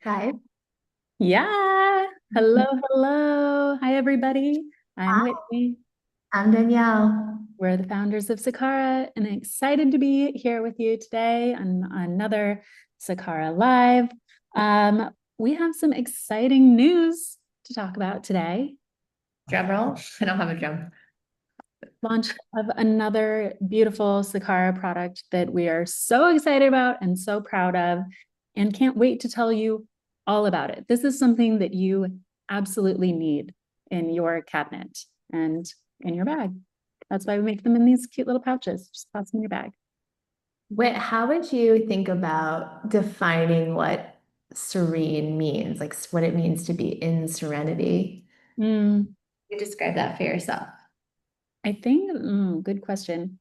Hi. Yeah. Hello, hello. Hi, everybody. I'm Whitney. I'm Danielle. We're the founders of Sakara, and I'm excited to be here with you today on another Sakara Live. We have some exciting news to talk about today. Drum roll. I don't have a drum. Launch of another beautiful Sakara product that we are so excited about and so proud of, and can't wait to tell you all about it. This is something that you absolutely need in your cabinet and in your bag. That's why we make them in these cute little pouches. Just toss them in your bag. How would you think about defining what serene means, like what it means to be in serenity? Mm, You describe that for yourself. I think, good question.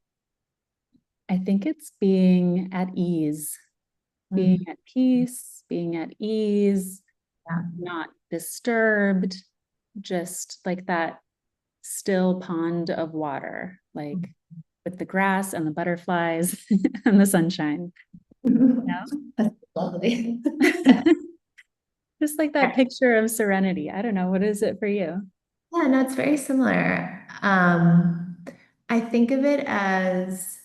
I think it's being at ease, being Mhm. at peace, being at ease, Yeah. not disturbed, just like that still pond of water, like with the grass and the butterflies and the sunshine. That's lovely. Yeah. Just like that picture of serenity. I don't know. What is it for you? Yeah, no, it's very similar. I think of it as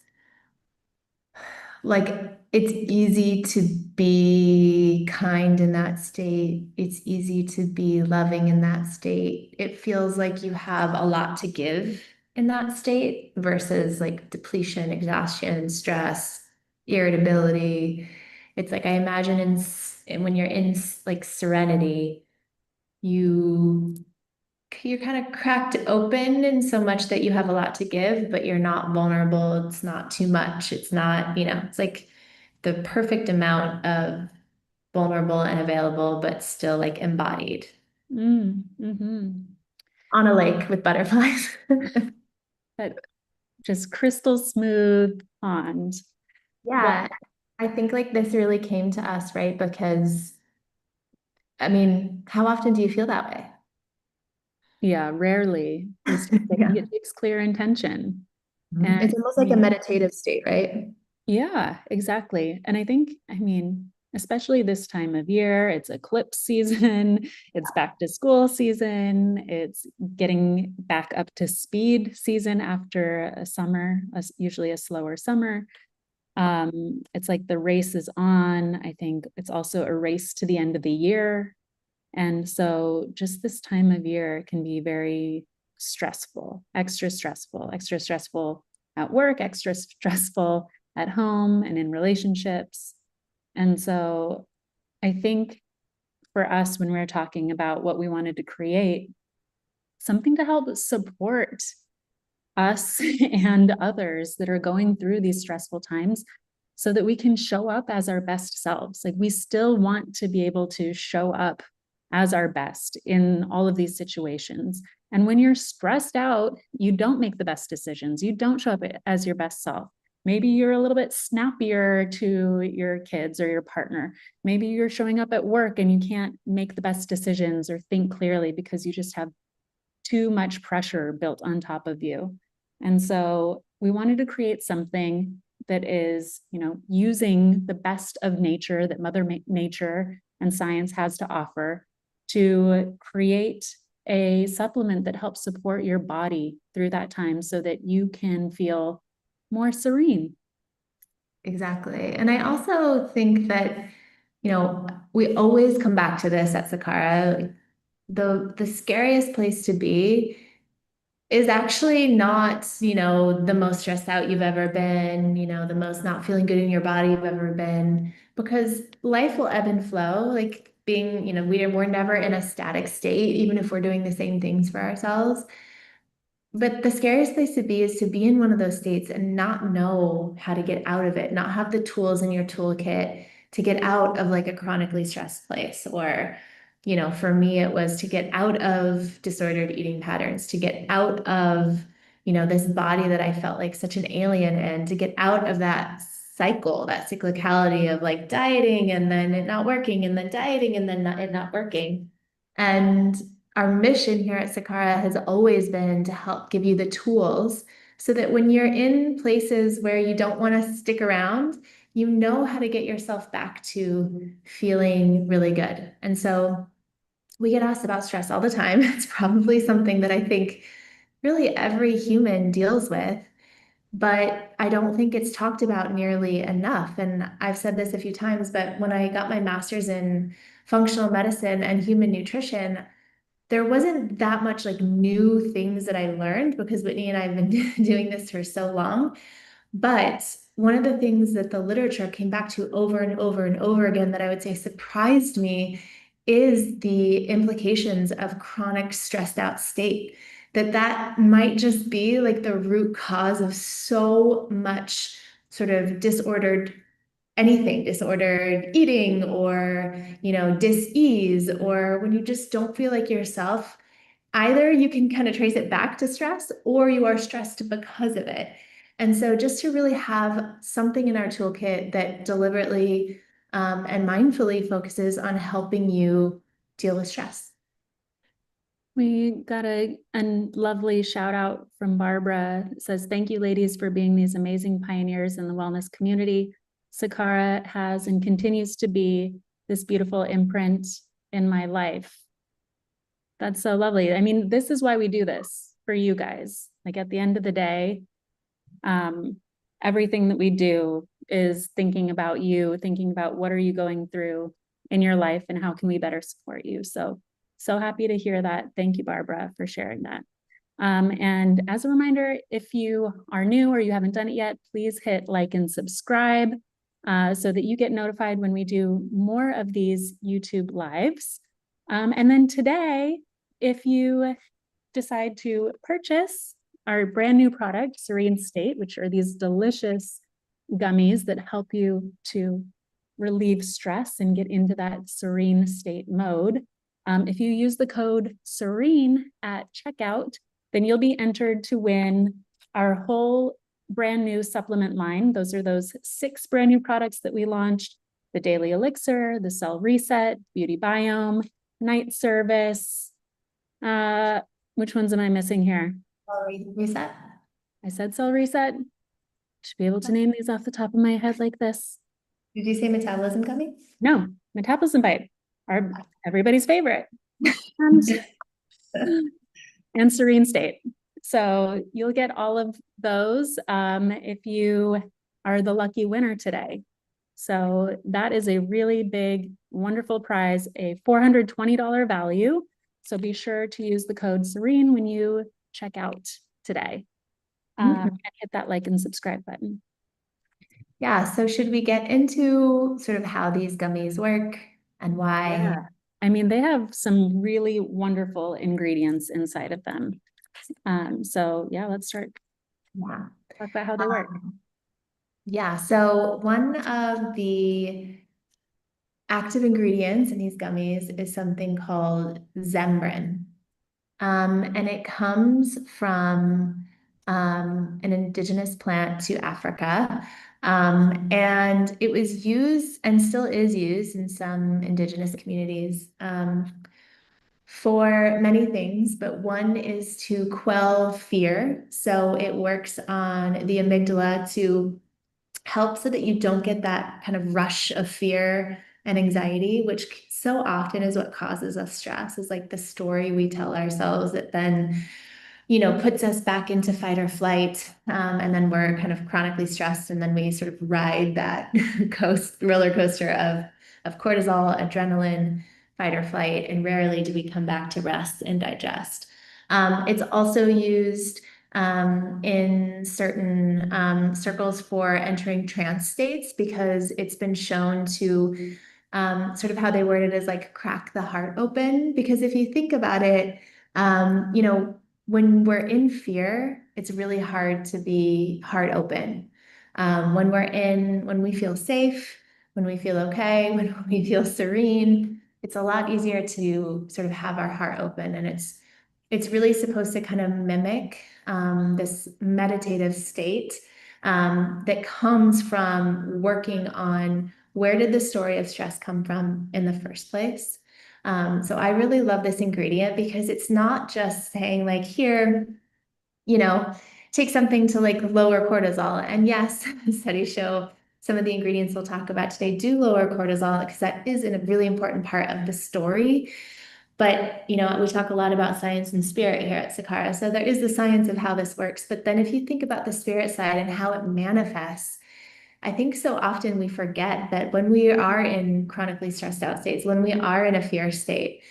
like it's easy to be kind in that state. It's easy to be loving in that state. It feels like you have a lot to give in that state versus like depletion, exhaustion, stress, irritability. It's like I imagine when you're in like serenity, you you're kind of cracked open in so much that you have a lot to give, but you're not vulnerable. It's not too much. It's not, it's like the perfect amount of vulnerable and available, but still like embodied Mm-hmm. on a lake with butterflies. That just crystal smooth pond. Well, Yeah, I think like this really came to us, right? Because I mean, how often do you feel that way? yeah, rarely these days. I think Yeah. it takes clear intention. Mhm. And It's almost I like a mean, meditative state, right? yeah, exactly. And I think, I mean, especially this time of year, it's eclipse season, it's back to school season, it's getting back up to speed season after a summer, usually a slower summer. It's like the race is on. I think it's also a race to the end of the year. And so just this time of year can be very extra stressful at work, extra stressful at home and in relationships. And so I think for us, when we were talking about what we wanted to create, something to help support us and others that are going through these stressful times so that we can show up as our best selves. Like we still want to be able to show up as our best in all of these situations. And when you're stressed out, you don't make the best decisions. You don't show up as your best self. Maybe you're a little bit snappier to your kids or your partner. Maybe you're showing up at work and you can't make the best decisions or think clearly because you just have too much pressure built on top of you. And so we wanted to create something that is, using the best of nature that Mother Nature and science has to offer to create a supplement that helps support your body through that time so that you can feel more serene. Exactly. And I also think that, we always come back to this at Sakara. Like, the scariest place to be is actually not, the most stressed out you've ever been, the most not feeling good in your body you've ever been, because life will ebb and flow. Like being, we're never in a static state, even if we're doing the same things for ourselves. But the scariest place to be is to be in one of those states and not know how to get out of it, not have the tools in your toolkit to get out of like a chronically stressed place. Or, for me, it was to get out of disordered eating patterns, to get out of, this body that I felt like such an alien in, to get out of that cycle, that cyclicality of like dieting and then it not working and then dieting and then it not working. And our mission here at Sakara has always been to help give you the tools so that when you're in places where you don't want to stick around, you know how to get yourself back to feeling really good. And so we get asked about stress all the time. It's probably something that I think really every human deals with, but I don't think it's talked about nearly enough. And I've said this a few times, but when I got my master's in functional medicine and human nutrition, there wasn't that much like new things that I learned because Whitney and I have been doing this for so long. But one of the things that the literature came back to over and over and over again that I would say surprised me is the implications of chronic stressed out state. That might just be like the root cause of so much sort of disordered anything, disordered eating or, dis-ease, or when you just don't feel like yourself. Either you can kind of trace it back to stress or you are stressed because of it. And so just to really have something in our toolkit that deliberately and mindfully focuses on helping you deal with stress. We got a lovely shout out from Barbara. It says, thank you, ladies, for being these amazing pioneers in the wellness community. Sakara has and continues to be this beautiful imprint in my life. That's so lovely. I mean, this is why we do this for you guys. Like at the end of the day, everything that we do is thinking about you, thinking about what are you going through in your life and how can we better support you. So happy to hear that. Thank you, Barbara, for sharing that. And as a reminder, if you are new or you haven't done it yet, please hit like and subscribe so that you get notified when we do more of these YouTube lives. And then today, if you decide to purchase our brand new product, Serene State, which are these delicious gummies that help you to relieve stress and get into that serene state mode. If you use the code SERENE at checkout, then you'll be entered to win our whole brand new supplement line. Those are those 6 brand new products that we launched: the Daily Elixir, the Cell Reset, Beauty Biome, Night Service. Which ones am I missing here? Reset. I said Cell Reset. Should be able to name these off the top of my head like this. Did you say metabolism gummy? No, Metabolism Bite, our everybody's favorite. And, and Serene State. So you'll get all of those if you are the lucky winner today. So that is a really big, wonderful prize, a $420 value. So be sure to use the code SERENE when you check out today. And hit that like and subscribe button. Yeah, so should we get into sort of how these gummies work and why? Yeah. I mean, they have some really wonderful ingredients inside of them. So yeah, let's start. Yeah. Talk about how they work. Yeah, so one of the active ingredients in these gummies is something called Zembrin. And it comes from an indigenous plant to Africa. And it was used and still is used in some indigenous communities for many things, but one is to quell fear. So it works on the amygdala to help so that you don't get that kind of rush of fear and anxiety, which so often is what causes us stress, is like the story we tell ourselves that then, puts us back into fight or flight. And then we're kind of chronically stressed. And then we sort of ride that roller coaster of cortisol, adrenaline, fight or flight. And rarely do we come back to rest and digest. It's also used in certain circles for entering trance states because it's been shown to sort of how they word it is like crack the heart open. Because if you think about it, when we're in fear, it's really hard to be heart open. When we feel safe, when we feel okay, when we feel serene, it's a lot easier to sort of have our heart open. And it's really supposed to kind of mimic this meditative state that comes from working on where did the story of stress come from in the first place. So I really love this ingredient because it's not just saying like, here, you know, take something to like lower cortisol. And yes, studies show some of the ingredients we'll talk about today do lower cortisol because that is a really important part of the story. But, we talk a lot about science and spirit here at Sakara. So there is the science of how this works. But then if you think about the spirit side and how it manifests, I think so often we forget that when we are in chronically stressed out states, when we are in a fear state,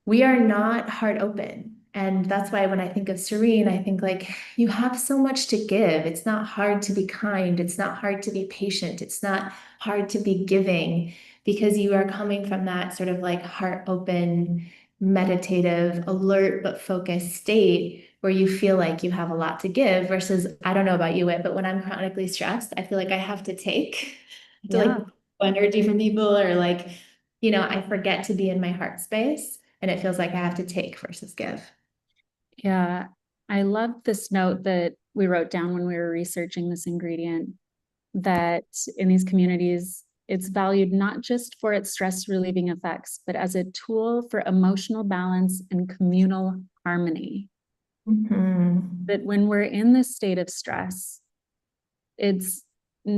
we are not heart open. And that's why when I think of Serene, I think like you have so much to give. It's not hard to be kind. It's not hard to be patient. It's not hard to be giving because you are coming from that sort of like heart open, meditative, alert, but focused state where you feel like you have a lot to give versus, I don't know about you, Whit, but when I'm chronically stressed, I feel like I have to take to like Yeah. energy from people or like, I forget to be in my heart space and it feels like I have to take versus give. Yeah. I love this note that we wrote down when we were researching this ingredient, that in these communities, it's valued not just for its stress relieving effects, but as a tool for emotional balance and communal harmony. Mhm. That when we're in this state of stress, it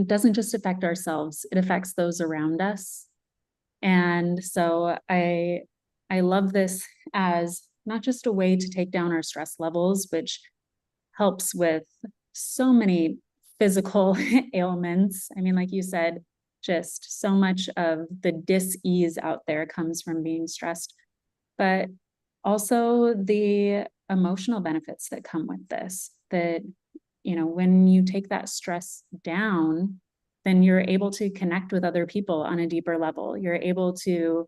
doesn't just affect ourselves, it affects those around us. And so I love this as not just a way to take down our stress levels, which helps with so many physical ailments. I mean, like you said, just so much of the dis-ease out there comes from being stressed, but also the emotional benefits that come with this. That, when you take that stress down, then you're able to connect with other people on a deeper level. You're able to,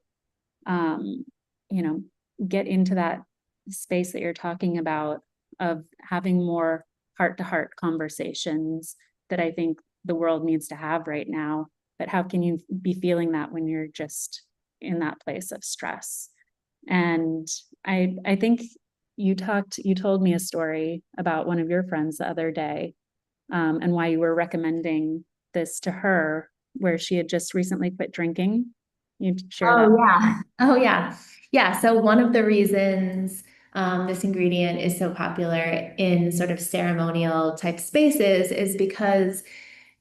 um, you know, get into that space that you're talking about of having more heart to heart conversations that I think the world needs to have right now. But how can you be feeling that when you're just in that place of stress? And I think you told me a story about one of your friends the other day, and why you were recommending this to her, where she had just recently quit drinking. You share that. Oh, yeah. Oh, yeah. Yeah. So one of the reasons this ingredient is so popular in sort of ceremonial type spaces is because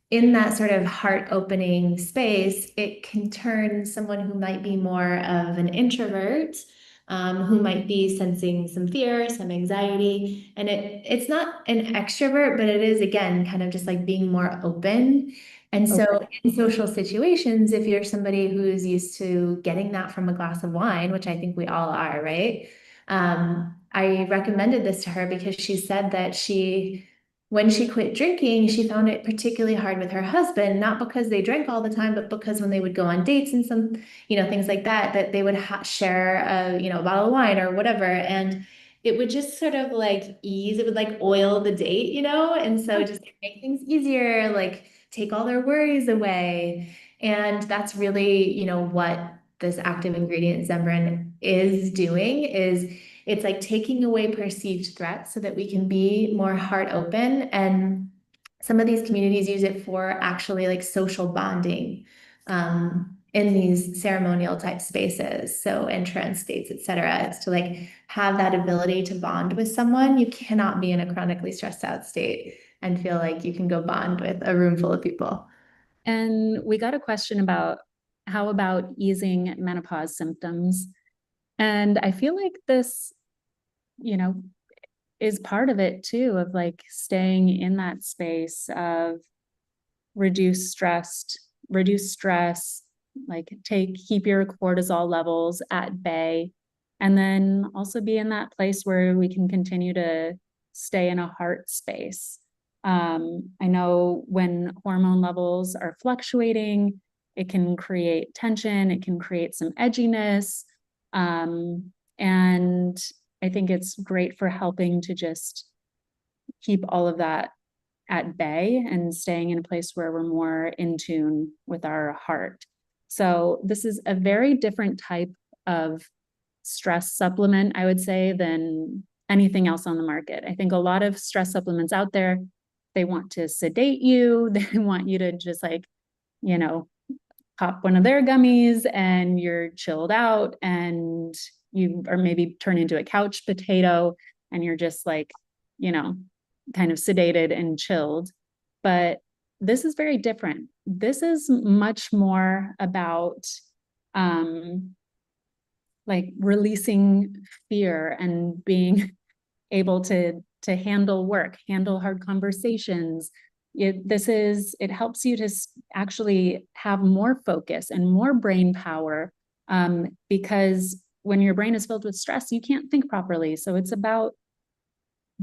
in that sort of heart opening space, it can turn someone who might be more of an introvert, who might be sensing some fear, some anxiety, and it's not an extrovert, but it is again kind of just like being more open. And so Open. in social situations, if you're somebody who's used to getting that from a glass of wine, which I think we all are, right? I recommended this to her because she said that when she quit drinking, she found it particularly hard with her husband, not because they drank all the time, but because when they would go on dates and some, things like that, that they would share a bottle of wine or whatever. And it would just sort of like ease, it would like oil the date, and so just make things easier, like take all their worries away. And that's really, what this active ingredient Zembrin is doing is it's like taking away perceived threats so that we can be more heart open. And some of these communities use it for actually like social bonding in these ceremonial type spaces. So in trance states, et cetera. It's to like have that ability to bond with someone. You cannot be in a chronically stressed out state and feel like you can go bond with a room full of people. And we got a question about how about easing menopause symptoms. And I feel like this, you know, is part of it too, of like staying in that space of reduce stress, like keep your cortisol levels at bay, and then also be in that place where we can continue to stay in a heart space. I know when hormone levels are fluctuating, it can create tension, it can create some edginess. And I think it's great for helping to just keep all of that at bay and staying in a place where we're more in tune with our heart. So this is a very different type of stress supplement, I would say, than anything else on the market. I think a lot of stress supplements out there, they want to sedate you. They want you to just like, you know, pop one of their gummies and you're chilled out, and you or maybe turn into a couch potato and you're just like, you know, kind of sedated and chilled. But this is very different. This is much more about like releasing fear and being able to handle work, handle hard conversations. It helps you to actually have more focus and more brain power, because when your brain is filled with stress, you can't think properly. So it's about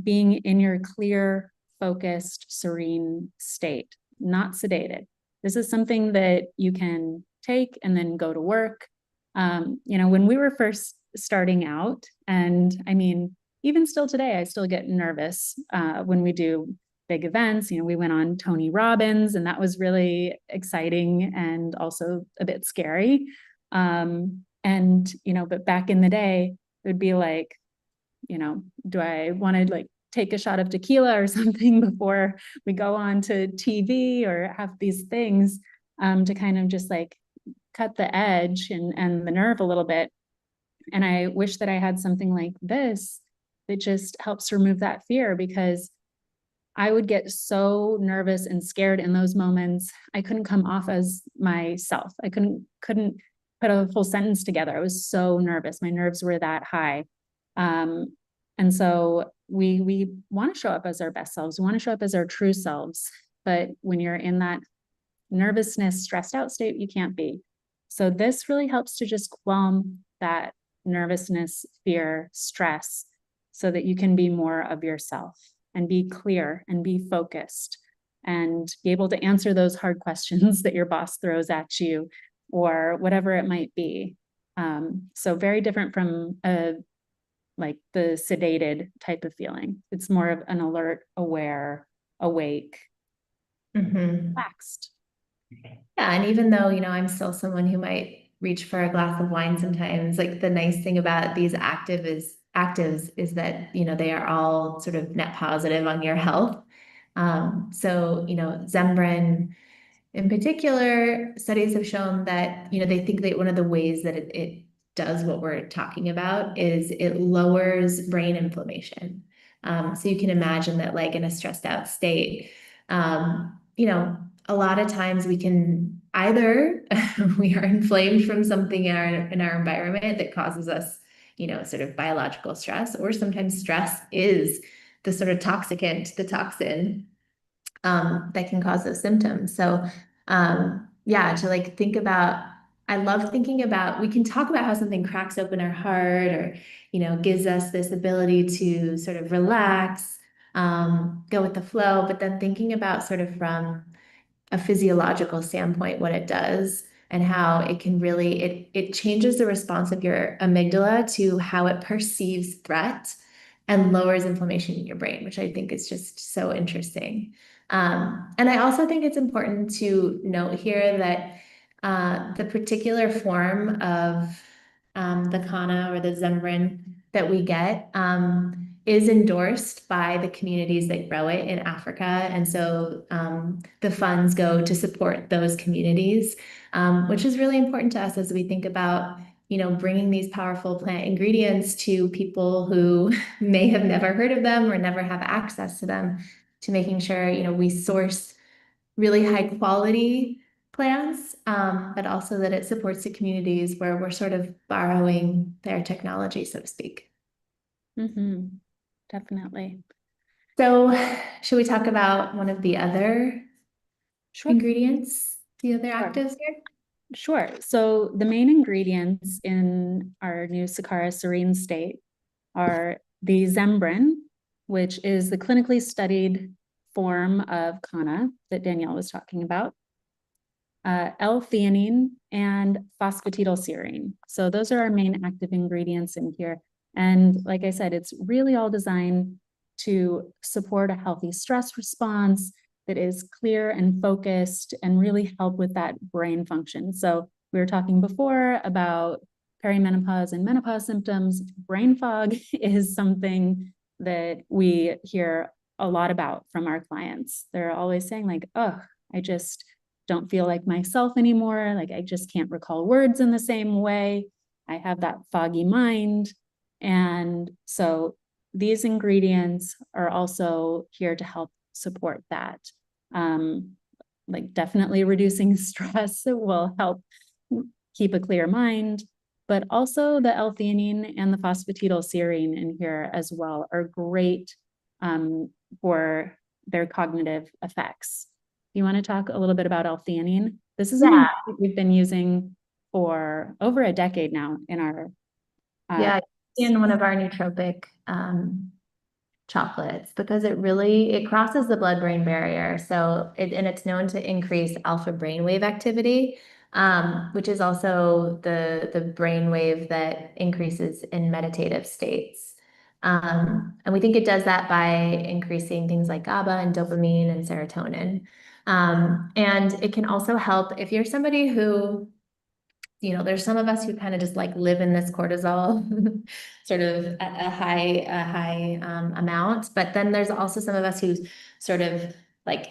being in your clear, focused, serene state, not sedated. This is something that you can take and then go to work. When we were first starting out, and I mean, even still today, I still get nervous when we do big events. We went on Tony Robbins, and that was really exciting and also a bit scary. But back in the day, it would be like, do I want to like take a shot of tequila or something before we go on to TV or have these things to kind of just like cut the edge and the nerve a little bit. And I wish that I had something like this that just helps remove that fear, because I would get so nervous and scared in those moments. I couldn't come off as myself. I couldn't put a full sentence together. I was so nervous. My nerves were that high. And so we want to show up as our best selves. We want to show up as our true selves. But when you're in that nervousness, stressed out state, you can't be. So this really helps to just quell that nervousness, fear, stress, so that you can be more of yourself and be clear and be focused and be able to answer those hard questions that your boss throws at you or whatever it might be. So very different from like the sedated type of feeling. It's more of an alert, aware, awake, relaxed. Yeah, and even though, I'm still someone who might reach for a glass of wine sometimes, like the nice thing about these actives is that, they are all sort of net positive on your health. So, Zembrin in particular, studies have shown that, they think that one of the ways that it does what we're talking about is it lowers brain inflammation. So you can imagine that like in a stressed out state, a lot of times we can either we are inflamed from something in our environment that causes us, sort of biological stress, or sometimes stress is the sort of toxicant, the toxin that can cause those symptoms. So yeah, to like think about, I love thinking about, we can talk about how something cracks open our heart or, gives us this ability to sort of relax, go with the flow, but then thinking about sort of from a physiological standpoint, what it does and how it can really, it changes the response of your amygdala to how it perceives threat and lowers inflammation in your brain, which I think is just so interesting. And I also think it's important to note here that the particular form of the Kana or the Zembrin that we get is endorsed by the communities that grow it in Africa. And so the funds go to support those communities, which is really important to us as we think about, bringing these powerful plant ingredients to people who may have never heard of them or never have access to them, to making sure, we source really high quality plants, but also that it supports the communities where we're sort of borrowing their technology, so to speak. Definitely. So should we talk about one of the other ingredients, the other actives here? Sure. So the main ingredients in our new Sakara Serene State are the Zembrin, which is the clinically studied form of Kana that Danielle was talking about, L-theanine, and phosphatidylserine. So those are our main active ingredients in here. And like I said, it's really all designed to support a healthy stress response that is clear and focused and really help with that brain function. So we were talking before about perimenopause and menopause symptoms. Brain fog is something that we hear a lot about from our clients. They're always saying like, oh, I just don't feel like myself anymore. Like I just can't recall words in the same way. I have that foggy mind. And so these ingredients are also here to help support that. like definitely reducing stress will help keep a clear mind, but also the L-theanine and the phosphatidylserine in here as well are great for their cognitive effects. You want to talk a little bit about L-theanine? This is an Yeah. ingredient we've been using for over a decade now in our Yeah, in one of our nootropic chocolates because it crosses the blood-brain barrier. So and it's known to increase alpha brainwave activity, which is also the brainwave that increases in meditative states. And we think it does that by increasing things like GABA and dopamine and serotonin. And it can also help if you're somebody who there's some of us who kind of just like live in this cortisol sort of a high amount, but then there's also some of us who sort of like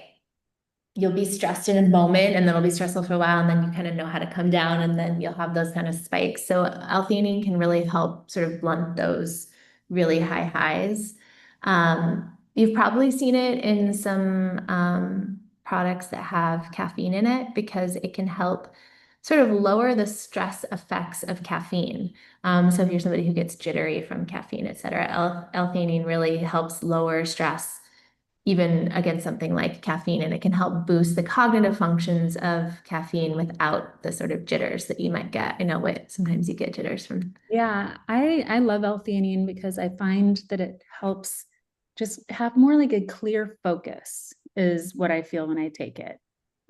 you'll be stressed in a moment and then it'll be stressful for a while and then you kind of know how to come down and then you'll have those kind of spikes. So L-theanine can really help sort of blunt those really high highs. You've probably seen it in some products that have caffeine in it because it can help sort of lower the stress effects of caffeine. So if you're somebody who gets jittery from caffeine, et cetera, L-theanine really helps lower stress even against something like caffeine, and it can help boost the cognitive functions of caffeine without the sort of jitters that you might get. I know what sometimes you get jitters from. Yeah, I love L-theanine because I find that it helps just have more like a clear focus is what I feel when I take it.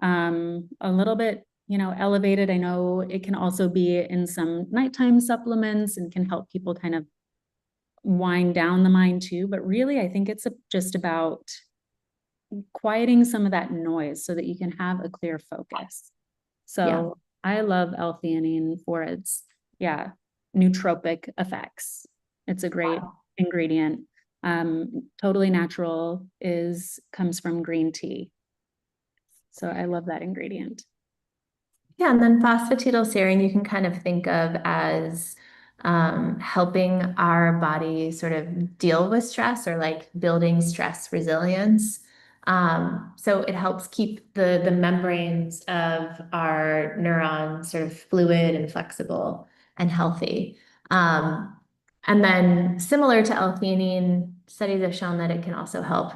A little bit, elevated. I know it can also be in some nighttime supplements and can help people kind of wind down the mind too. But really, I think it's just about quieting some of that noise so that you can have a clear focus. Yeah. So I love L-theanine for its, nootropic effects. It's a great ingredient. Totally natural comes from green tea. So I love that ingredient. Yeah, and then phosphatidylserine you can kind of think of as helping our body sort of deal with stress or like building stress resilience. So it helps keep the membranes of our neurons sort of fluid and flexible and healthy. And then similar to L-theanine, studies have shown that it can also help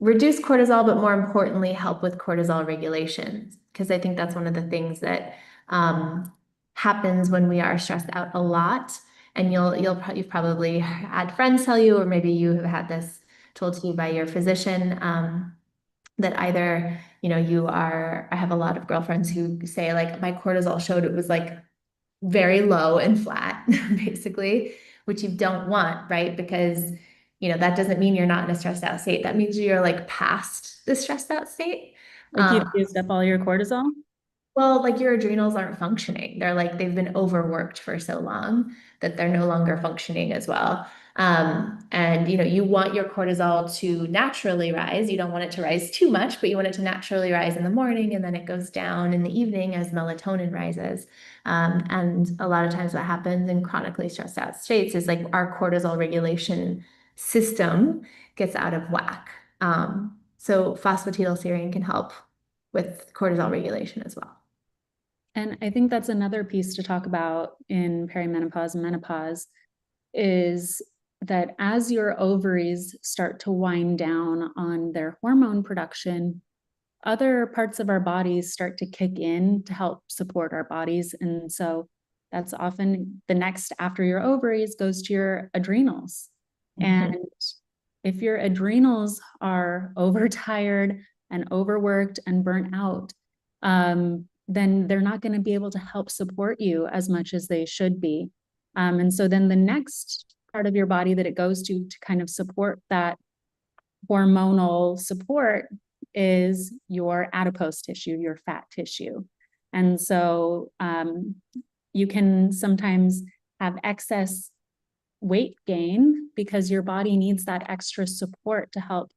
reduce cortisol, but more importantly, help with cortisol regulation. Because I think that's one of the things that happens when we are stressed out a lot. And you've probably had friends tell you, or maybe you have had this told to you by your physician, that either, I have a lot of girlfriends who say like my cortisol showed it was like very low and flat, basically, which you don't want, right? Because, that doesn't mean you're not in a stressed out state. That means you're like past the stressed out state. Like you've used up all your cortisol? Well, like your adrenals aren't functioning. They're like they've been overworked for so long that they're no longer functioning as well. And you want your cortisol to naturally rise. You don't want it to rise too much, but you want it to naturally rise in the morning and then it goes down in the evening as melatonin rises. And a lot of times what happens in chronically stressed out states is like our cortisol regulation system gets out of whack. So phosphatidylserine can help with cortisol regulation as well. And I think that's another piece to talk about in perimenopause and menopause is that as your ovaries start to wind down on their hormone production, other parts of our bodies start to kick in to help support our bodies. And so that's often the next after your ovaries goes to your adrenals. And if your adrenals are overtired and overworked and burnt out, then they're not going to be able to help support you as much as they should be. And so then the next part of your body that it goes to kind of support that hormonal support is your adipose tissue, your fat tissue. And so you can sometimes have excess weight gain because your body needs that extra support to help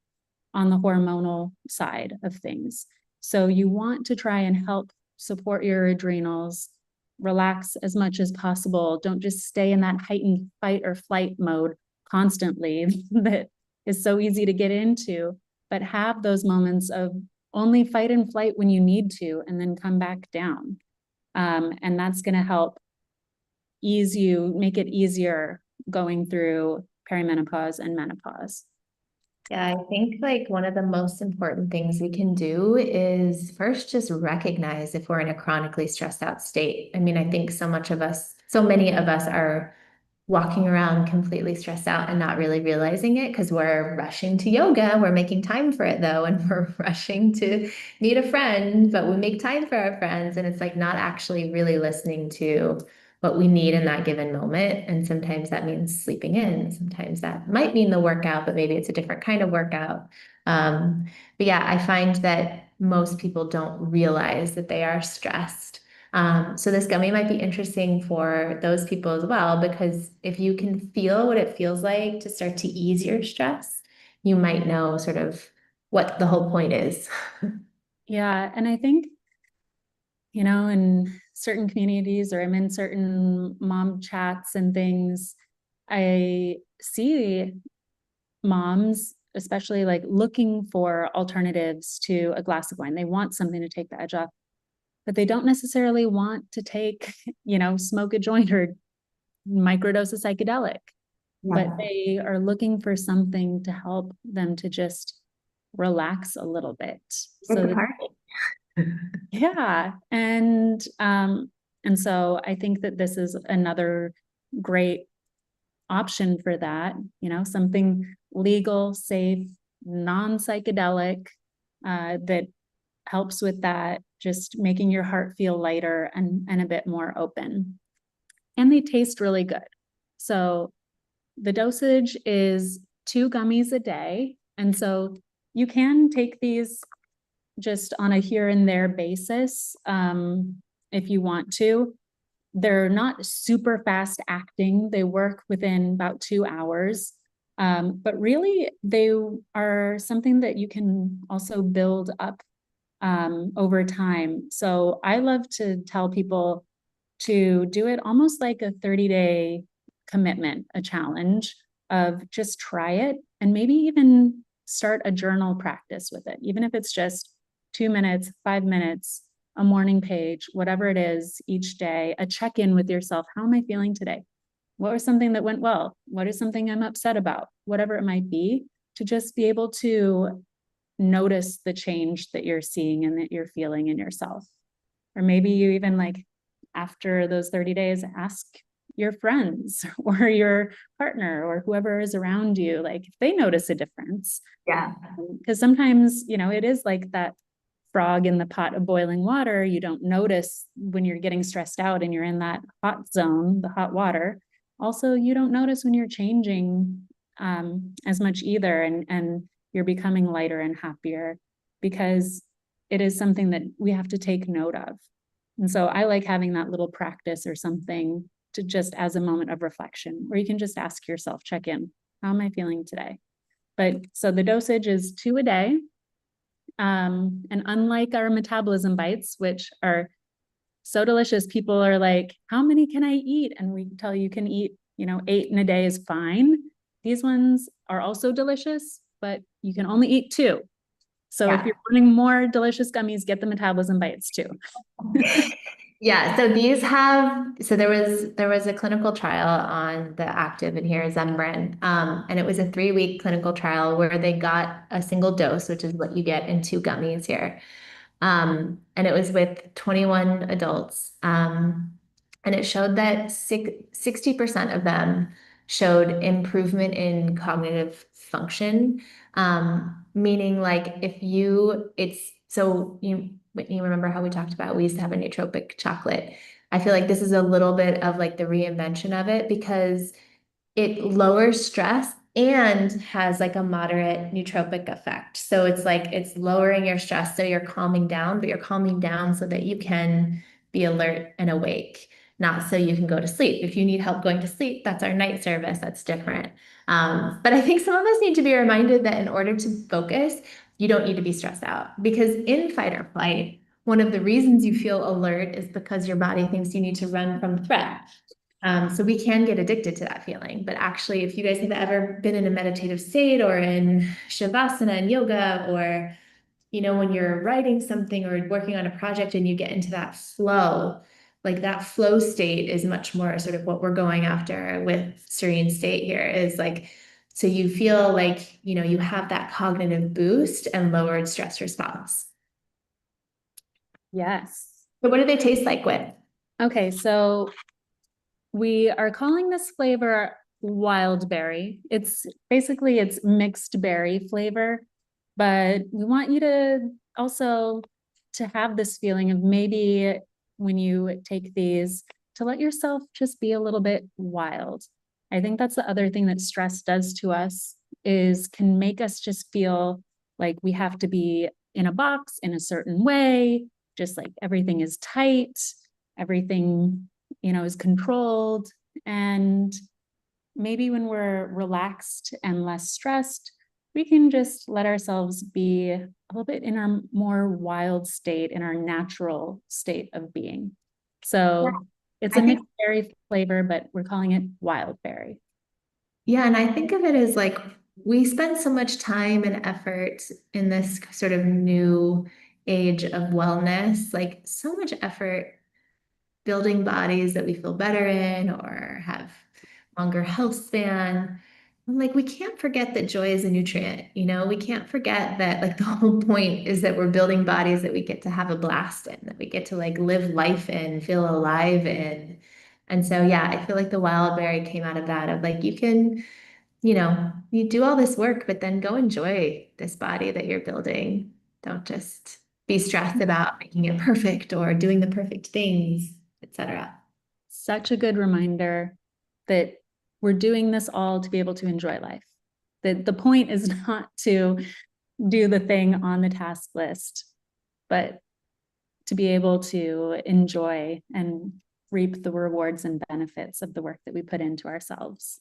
on the hormonal side of things. So you want to try and help support your adrenals, relax as much as possible. Don't just stay in that heightened fight or flight mode constantly that is so easy to get into, but have those moments of only fight and flight when you need to, and then come back down. And that's going to help make it easier going through perimenopause and menopause. Yeah, I think like one of the most important things we can do is first just recognize if we're in a chronically stressed out state. I mean, I think so many of us are walking around completely stressed out and not really realizing it because we're rushing to yoga. We're making time for it though, and we're rushing to meet a friend, but we make time for our friends. And it's like not actually really listening to what we need in that given moment. And sometimes that means sleeping in. Sometimes that might mean the workout, but maybe it's a different kind of workout. But yeah, I find that most people don't realize that they are stressed. So this gummy might be interesting for those people as well, because if you can feel what it feels like to start to ease your stress, you might know sort of what the whole point is. Yeah. And I think, in certain communities, or I'm in certain mom chats and things, I see moms, especially like looking for alternatives to a glass of wine. They want something to take the edge off, but they don't necessarily want to take, smoke a joint or microdose of psychedelic, but Yeah. they are looking for something to help them to just relax a little bit. At So the that, party. yeah. And so I think that this is another great option for that, something legal, safe, non-psychedelic, that helps with that, just making your heart feel lighter and a bit more open. And they taste really good. So the dosage is 2 gummies a day. And so you can take these just on a here and there basis, if you want to. They're not super fast acting. They work within about 2 hours. But really, they are something that you can also build up over time. So I love to tell people to do it almost like a 30-day commitment, a challenge of just try it, and maybe even start a journal practice with it, even if it's just 2 minutes, 5 minutes, a morning page, whatever it is each day, a check-in with yourself. How am I feeling today? What was something that went well? What is something I'm upset about? Whatever it might be, to just be able to notice the change that you're seeing and that you're feeling in yourself. Or maybe you even, like, after those 30 days, ask your friends or your partner or whoever is around you, like, if they notice a difference. Yeah. Because sometimes, it is like that frog in the pot of boiling water. You don't notice when you're getting stressed out and you're in that hot zone, the hot water. Also, you don't notice when you're changing as much either, and you're becoming lighter and happier, because it is something that we have to take note of. And so I like having that little practice or something to just as a moment of reflection, where you can just ask yourself, check in, how am I feeling today? But so the dosage is 2 a day. And unlike our metabolism bites, which are so delicious, people are like, how many can I eat? And we tell you can eat, 8 in a day is fine. These ones are also delicious, but you can only eat 2. So if Yeah. you're wanting more delicious gummies, get the metabolism bites too. Yeah, so there was a clinical trial on the active in here, Zembrin, and it was a 3-week clinical trial where they got a single dose, which is what you get in 2 gummies here. And it was with 21 adults. And it showed that 60% of them showed improvement in cognitive function. Meaning like if you, it's so you, Whitney, remember how we talked about we used to have a nootropic chocolate. I feel like this is a little bit of like the reinvention of it because it lowers stress and has like a moderate nootropic effect. So it's like it's lowering your stress, so you're calming down, but you're calming down so that you can be alert and awake, not so you can go to sleep. If you need help going to sleep, that's our night service. That's different. But I think some of us need to be reminded that in order to focus, you don't need to be stressed out because in fight or flight, one of the reasons you feel alert is because your body thinks you need to run from threat. So we can get addicted to that feeling. But actually, if you guys have ever been in a meditative state or in Shavasana and yoga or when you're writing something or working on a project and you get into that flow, like that flow state is much more sort of what we're going after with Serene State here is like, so you feel like, you have that cognitive boost and lowered stress response. Yes. So what do they taste like with? Okay, so we are calling this flavor wild berry. It's basically it's mixed berry flavor, but we want you to also to have this feeling of maybe when you take these to let yourself just be a little bit wild. I think that's the other thing that stress does to us is can make us just feel like we have to be in a box in a certain way, just like everything is tight, everything is controlled. And maybe when we're relaxed and less stressed, we can just let ourselves be a little bit in our more wild state, in our natural state of being. Yeah, So it's a I think, mixed berry flavor, but we're calling it wild berry. yeah, and I think of it as like we spend so much time and effort in this sort of new age of wellness, like so much effort building bodies that we feel better in or have longer health span. I'm like, we can't forget that joy is a nutrient, we can't forget that like the whole point is that we're building bodies that we get to have a blast in, that we get to like live life in, feel alive in. And so, yeah, I feel like the wild berry came out of that of like, you can, you do all this work, but then go enjoy this body that you're building. Don't just be stressed about making it perfect or doing the perfect things, etc. Such a good reminder that we're doing this all to be able to enjoy life. That the point is not to do the thing on the task list, but to be able to enjoy and reap the rewards and benefits of the work that we put into ourselves.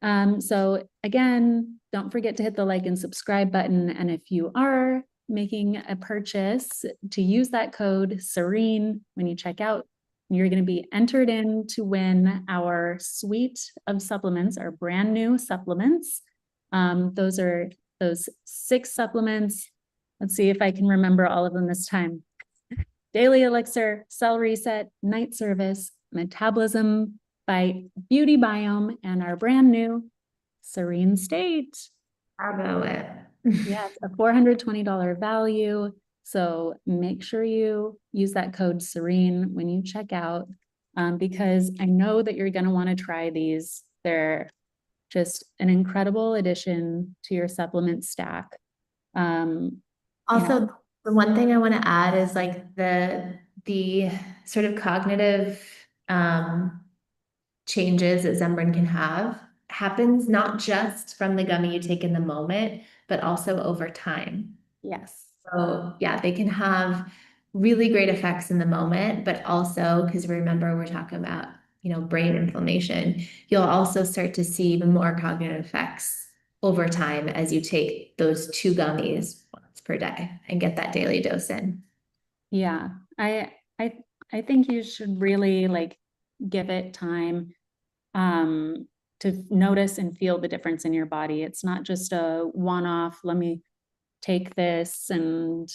So again, don't forget to hit the like and subscribe button. And if you are making a purchase, to use that code Serene when you check out, you're going to be entered in to win our suite of supplements, our brand new supplements. Those are those 6 supplements. Let's see if I can remember all of them this time. Daily Elixir, Cell Reset, Night Service, Metabolism by Beauty Biome, and our brand new Serene State. Bravo it. Yes, a $420 value. So make sure you use that code Serene when you check out, because I know that you're going to want to try these. They're just an incredible addition to your supplement stack. Also, the one thing I want to add is like the sort of cognitive changes that Zenbrin can have happens not just from the gummy you take in the moment, but also over time. Yes. So yeah, they can have really great effects in the moment, but also because remember we're talking about, brain inflammation, you'll also start to see even more cognitive effects over time as you take those 2 gummies once per day and get that daily dose in. Yeah, I I think you should really like give it time to notice and feel the difference in your body. It's not just a one-off, let me take this and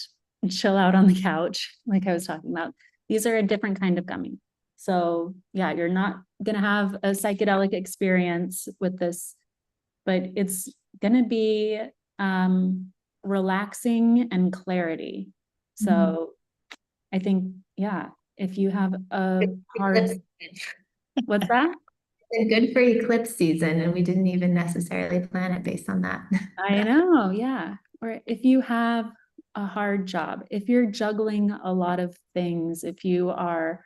chill out on the couch, like I was talking about. These are a different kind of gummy. So yeah, you're not gonna have a psychedelic experience with this, but it's gonna be relaxing and clarity. Mhm. So I think, yeah, if you have a hard, what's that? And good for eclipse season, and we didn't even necessarily plan it based on that. I know, yeah. Or if you have a hard job, if you're juggling a lot of things, if you are,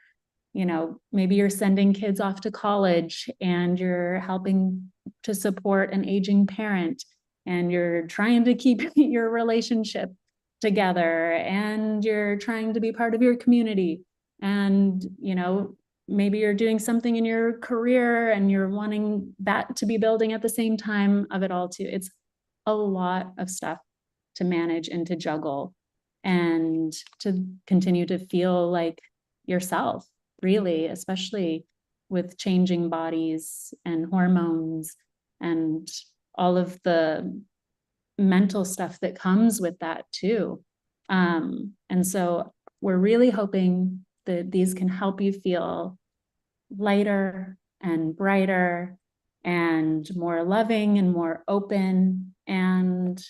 maybe you're sending kids off to college and you're helping to support an aging parent and you're trying to keep your relationship together and you're trying to be part of your community and, maybe you're doing something in your career and you're wanting that to be building at the same time of it all too. It's a lot of stuff to manage and to juggle and to continue to feel like yourself, really, especially with changing bodies and hormones and all of the mental stuff that comes with that too. And so we're really hoping that these can help you feel lighter and brighter and more loving and more open, and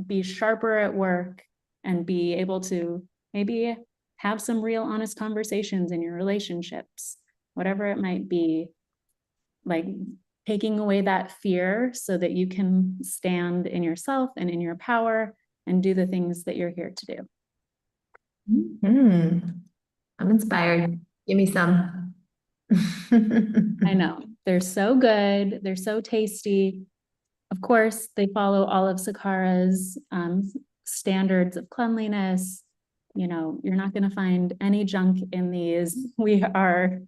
be sharper at work, and be able to maybe have some real honest conversations in your relationships, whatever it might be, like taking away that fear so that you can stand in yourself and in your power and do the things that you're here to do. I'm inspired. Give me some. I know, they're so good, they're so tasty. Of course, they follow all of Sakara's standards of cleanliness. You know, you're not going to find any junk in these. We are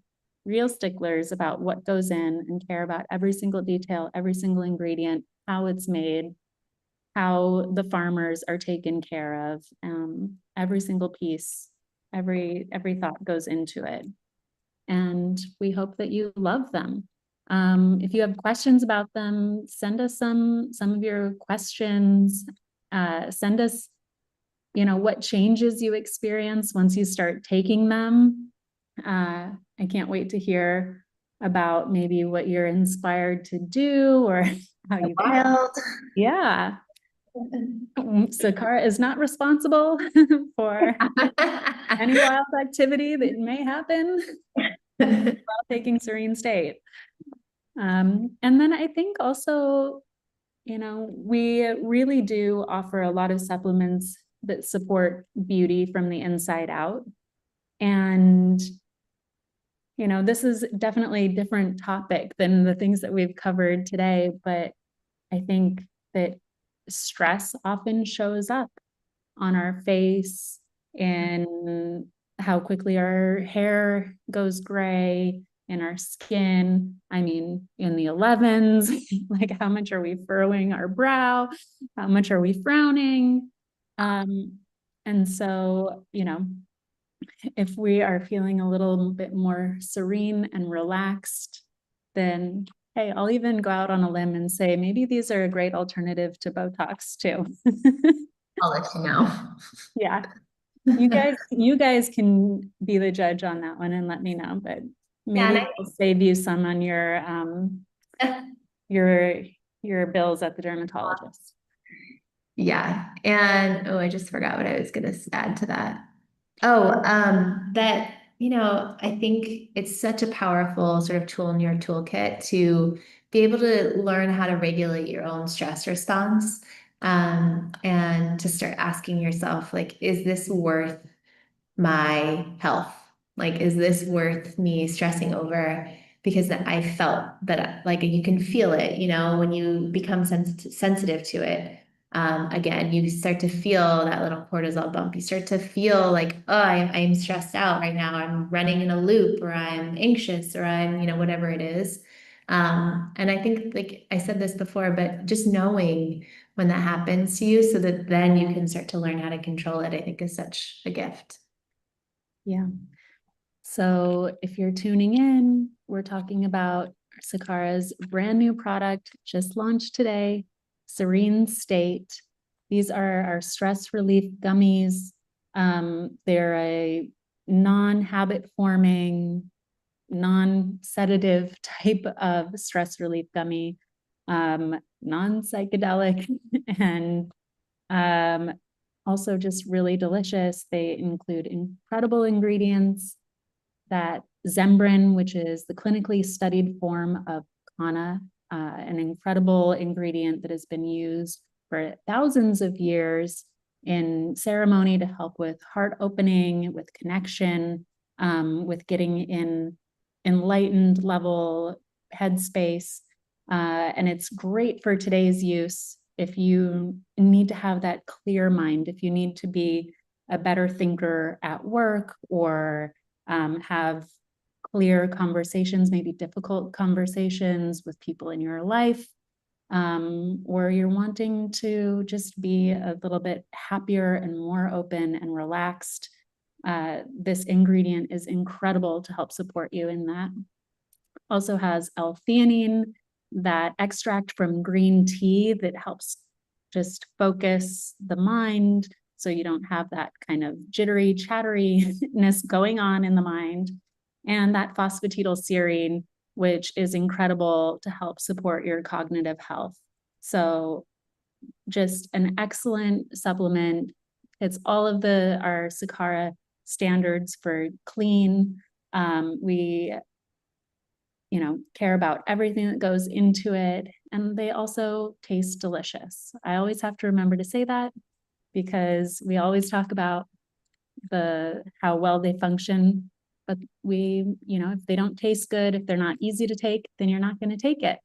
real sticklers about what goes in and care about every single detail, every single ingredient, how it's made, how the farmers are taken care of. Every single piece, every thought goes into it. And we hope that you love them. If you have questions about them, send us some of your questions. Send us, what changes you experience once you start taking them. I can't wait to hear about maybe what you're inspired to do, or how you Wild. yeah. Sakara is not responsible for any wild activity that may happen while taking Serene State. And then I think also, we really do offer a lot of supplements that support beauty from the inside out. And, this is definitely a different topic than the things that we've covered today, but I think that stress often shows up on our face, and how quickly our hair goes gray, in our skin. I mean, in the 11s, like how much are we furrowing our brow? How much are we frowning? And so, if we are feeling a little bit more serene and relaxed, then hey, I'll even go out on a limb and say maybe these are a great alternative to Botox too. I'll let you know. Yeah. You guys can be the judge on that one and let me know, but maybe Yeah, we'll save you some on your your bills at the dermatologist. yeah. And I just forgot what I was gonna add to that. Oh, that, I think it's such a powerful sort of tool in your toolkit to be able to learn how to regulate your own stress response. And to start asking yourself, like, is this worth my health? Like, is this worth me stressing over? Because I felt that, like, you can feel it, when you become sensitive to it. Again, you start to feel that little cortisol bump. You start to feel like, oh, I'm stressed out right now. I'm running in a loop, or I'm anxious, or I'm, whatever it is. And I think, like I said this before, but just knowing when that happens to you so that then you can start to learn how to control it, I think is such a gift. Yeah. So if you're tuning in, we're talking about Sakara's brand new product just launched today, Serene State. These are our stress relief gummies. They're a non-habit forming, non-sedative type of stress relief gummy, non-psychedelic, and also just really delicious. They include incredible ingredients, that Zembrin, which is the clinically studied form of Kana, an incredible ingredient that has been used for thousands of years in ceremony to help with heart opening, with connection, with getting in enlightened level headspace. And it's great for today's use if you need to have that clear mind, if you need to be a better thinker at work, or have clear conversations, maybe difficult conversations with people in your life, or you're wanting to just be a little bit happier and more open and relaxed. This ingredient is incredible to help support you in that. Also has L-theanine, that extract from green tea that helps just focus the mind, so you don't have that kind of jittery, chatteriness going on in the mind. And that phosphatidylserine, which is incredible to help support your cognitive health. So just an excellent supplement. It's all of our Sakara standards for clean. We, care about everything that goes into it, and they also taste delicious. I always have to remember to say that because we always talk about how well they function, but if they don't taste good, if they're not easy to take, then you're not going to take it.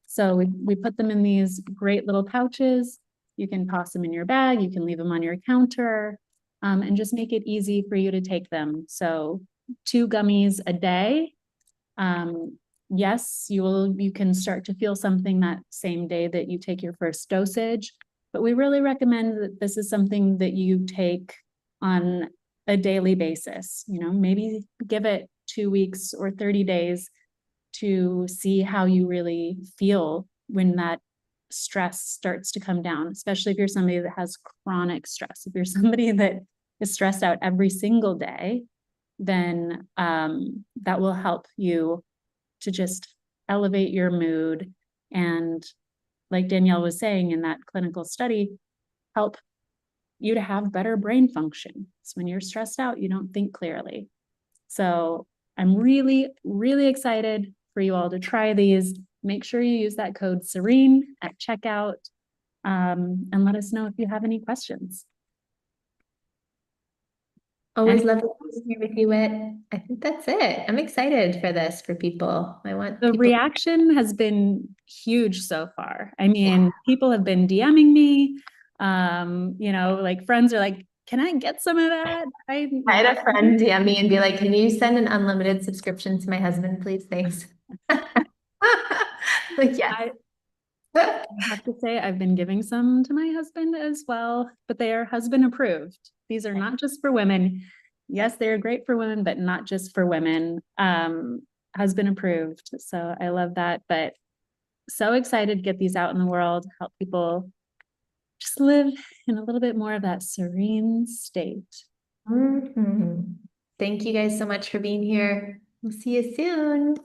So we put them in these great little pouches. You can toss them in your bag, you can leave them on your counter, and just make it easy for you to take them. So 2 gummies a day. Yes, you can start to feel something that same day that you take your first dosage, but we really recommend that this is something that you take on a daily basis. Maybe give it 2 weeks or 30 days to see how you really feel when that stress starts to come down, especially if you're somebody that has chronic stress. If you're somebody that is stressed out every single day, then that will help you to just elevate your mood. And like Danielle was saying in that clinical study, help you to have better brain function. So when you're stressed out, you don't think clearly. So I'm really, really excited for you all to try these. Make sure you use that code Serene at checkout, and let us know if you have any questions. Always love being here with you, Whit. I think that's it. I'm excited for this for people. I want The people. reaction has been huge so far. I mean, people have been DMing me. Like friends are like, "Can I get some of that?" I had a friend DM me and be like, "Can you send an unlimited subscription to my husband, please? Thanks." Like, yes. I have to say, I've been giving some to my husband as well, but they are husband approved. These are not just for women. Yes, they're great for women, but not just for women. Husband approved. So I love that. But so excited to get these out in the world, help people just live in a little bit more of that serene state. Mhm. Thank you guys so much for being here. We'll see you soon.